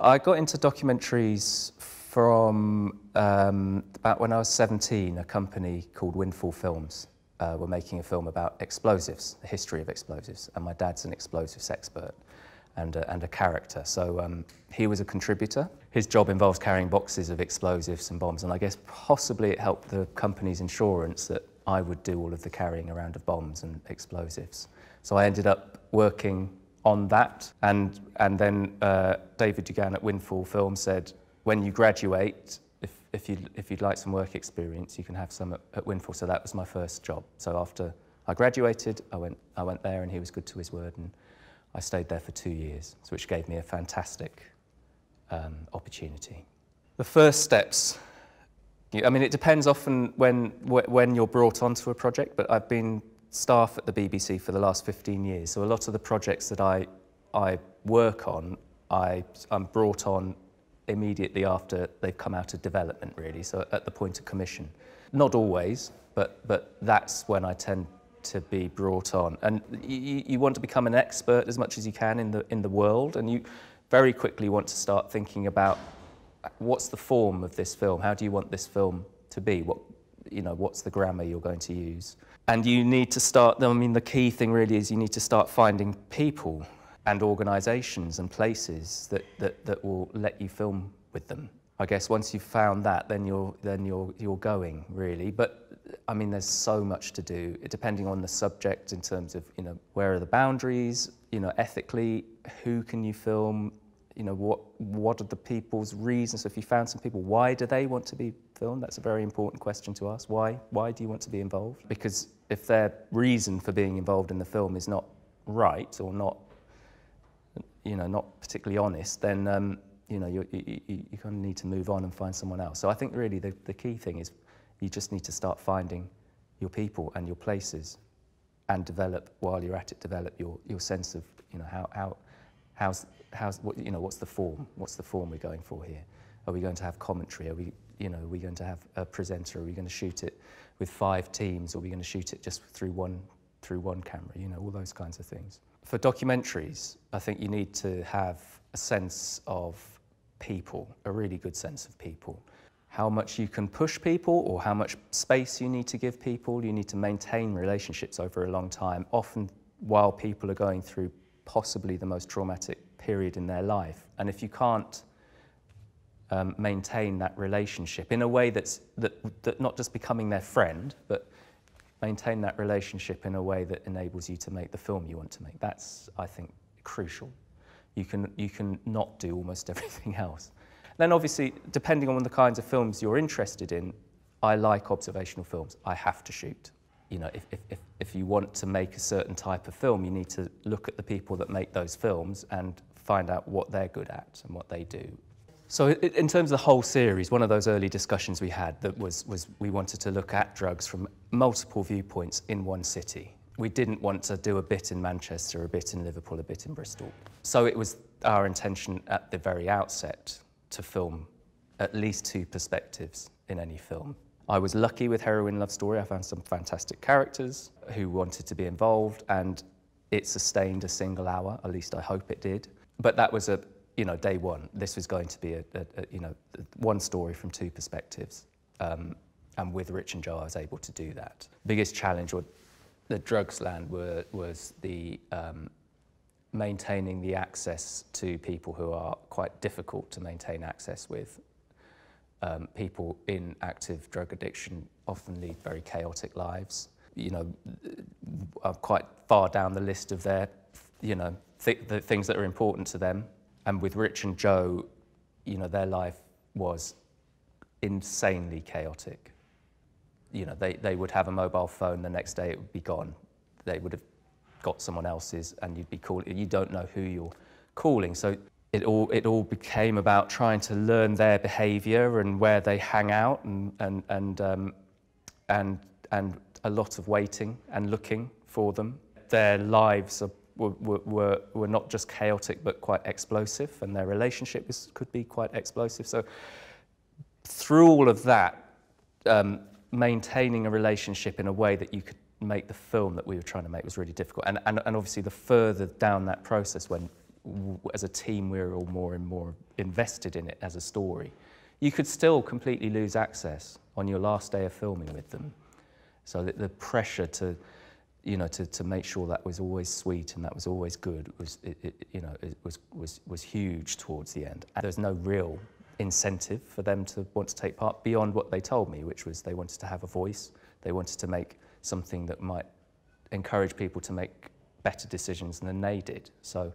I got into documentaries from about when I was 17. A company called Windfall Films were making a film about explosives, the history of explosives, and my dad's an explosives expert and a character. So he was a contributor. His job involves carrying boxes of explosives and bombs, and I guess possibly it helped the company's insurance that I would do all of the carrying around of bombs and explosives. So I ended up working on that, and then David Dugan at Windfall Film said, when you graduate, if you'd like some work experience, you can have some at Windfall. So that was my first job. So after I graduated, I went there, and he was good to his word, and I stayed there for 2 years, which gave me a fantastic opportunity. The first steps, I mean, it depends often when you're brought onto a project, but I've been staff at the BBC for the last 15 years, so a lot of the projects that I work on, I'm brought on immediately after they've come out of development, really, so at the point of commission. Not always, but that's when I tend to be brought on. And you want to become an expert as much as you can in the world, and you very quickly want to start thinking about what's the form of this film? How do you want this film to be? What's the grammar you're going to use? And you need to start, I mean, the key thing really is you need to start finding people and organisations and places that will let you film with them. I guess once you've found that, then you're going, really. But I mean, there's so much to do, depending on the subject in terms of, where are the boundaries, ethically, who can you film, what are the people's reasons? So if you found some people, why do they want to be filmed? That's a very important question to ask. Why do you want to be involved? Because if their reason for being involved in the film is not right or not, not particularly honest, then you kind of need to move on and find someone else. So I think really the key thing is you just need to start finding your people and your places, and while you're at it, develop your sense of what's the form? What's the form we're going for here? Are we going to have commentary? Are we going to have a presenter? Are we going to shoot it with 5 teams? Or are we going to shoot it just through one camera? All those kinds of things. For documentaries, I think you need to have a sense of people, a really good sense of people. How much you can push people, or how much space you need to give people. You need to maintain relationships over a long time, often while people are going through possibly the most traumatic period in their life. And if you can't maintain that relationship in a way that not just becoming their friend, but maintain that relationship in a way that enables you to make the film you want to make, that's, I think, crucial. You can not do almost everything else. Then obviously, depending on the kinds of films you're interested in, I like observational films. I have to shoot. If you want to make a certain type of film, you need to look at the people that make those films and find out what they're good at and what they do. So in terms of the whole series, one of those early discussions we had that was we wanted to look at drugs from multiple viewpoints in one city. We didn't want to do a bit in Manchester, a bit in Liverpool, a bit in Bristol. So it was our intention at the very outset to film at least 2 perspectives in any film. I was lucky with Heroin Story. I found some fantastic characters who wanted to be involved, and it sustained a single hour, at least I hope it did. But that was day one. This was going to be one story from 2 perspectives. And with Rich and Joe, I was able to do that. Biggest challenge with the Drugsland was the maintaining the access to people who are quite difficult to maintain access with. People in active drug addiction often lead very chaotic lives. Are quite far down the list of their, the things that are important to them. And with Rich and Joe, their life was insanely chaotic. They would have a mobile phone, the next day it would be gone. They would have got someone else's, and you'd be calling. You don't know who you're calling. So it all became about trying to learn their behaviour and where they hang out, and a lot of waiting and looking for them. Their lives were not just chaotic but quite explosive, and their relationship could be quite explosive. So through all of that, maintaining a relationship in a way that you could make the film that we were trying to make was really difficult. And obviously the further down that process when as a team we were all more and more invested in it as a story. You could still completely lose access on your last day of filming with them. So that the pressure to, you know, to make sure that was always sweet and that was always good was huge towards the end. And there's no real incentive for them to want to take part beyond what they told me, which was they wanted to have a voice. They wanted to make something that might encourage people to make better decisions than they did. So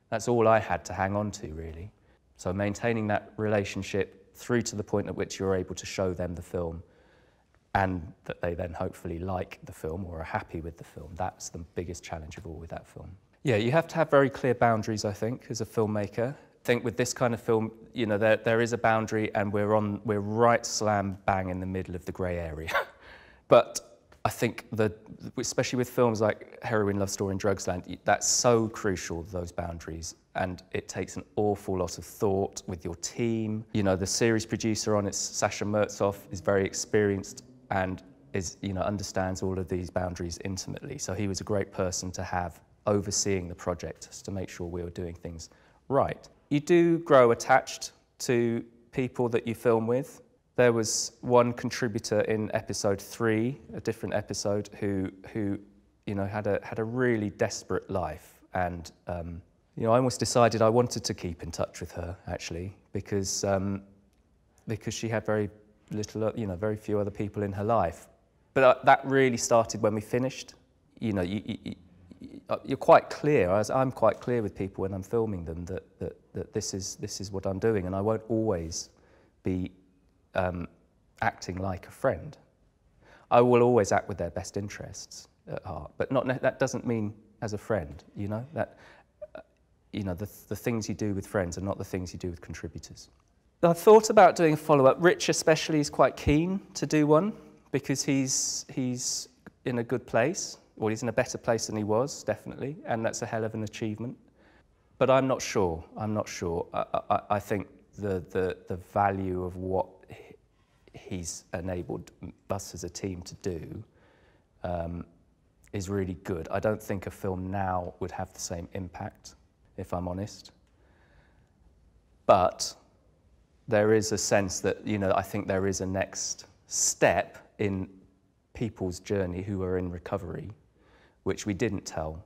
that's all I had to hang on to, really. So maintaining that relationship through to the point at which you're able to show them the film and that they then hopefully like the film or are happy with the film. That's the biggest challenge of all with that film. Yeah, you have to have very clear boundaries, I think, as a filmmaker. I think with this kind of film, you know, there is a boundary and we're right slam bang in the middle of the grey area. But I think especially with films like Heroin Story and Drugsland, that's so crucial, those boundaries, and it takes an awful lot of thought with your team. You know, the series producer on it, Sasha Mertzov, is very experienced and understands all of these boundaries intimately. So he was a great person to have overseeing the project just to make sure we were doing things right. You do grow attached to people that you film with. There was one contributor in episode 3, a different episode, who had a really desperate life, and I almost decided I wanted to keep in touch with her, actually, because she had very little, very few other people in her life. But that really started when we finished. You know, you're quite clear. I'm quite clear with people when I'm filming them that this is what I'm doing, and I won't always be acting like a friend. I will always act with their best interests at heart, but that doesn't mean as a friend. The things you do with friends are not the things you do with contributors. I thought about doing a follow-up. Rich especially is quite keen to do one because he's in a good place. Well, he's in a better place than he was, definitely, and that's a hell of an achievement. But I'm not sure. I think the value of what he's enabled us as a team to do is really good. I don't think a film now would have the same impact, if I'm honest. But there is a sense that, I think there is a next step in people's journey who are in recovery, which we didn't tell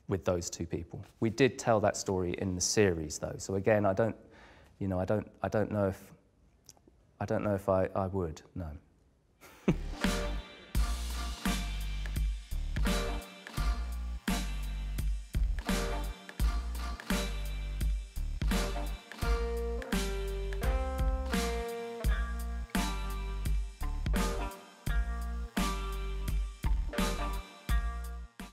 with those two people. We did tell that story in the series, though. So again, I don't know if I would, no.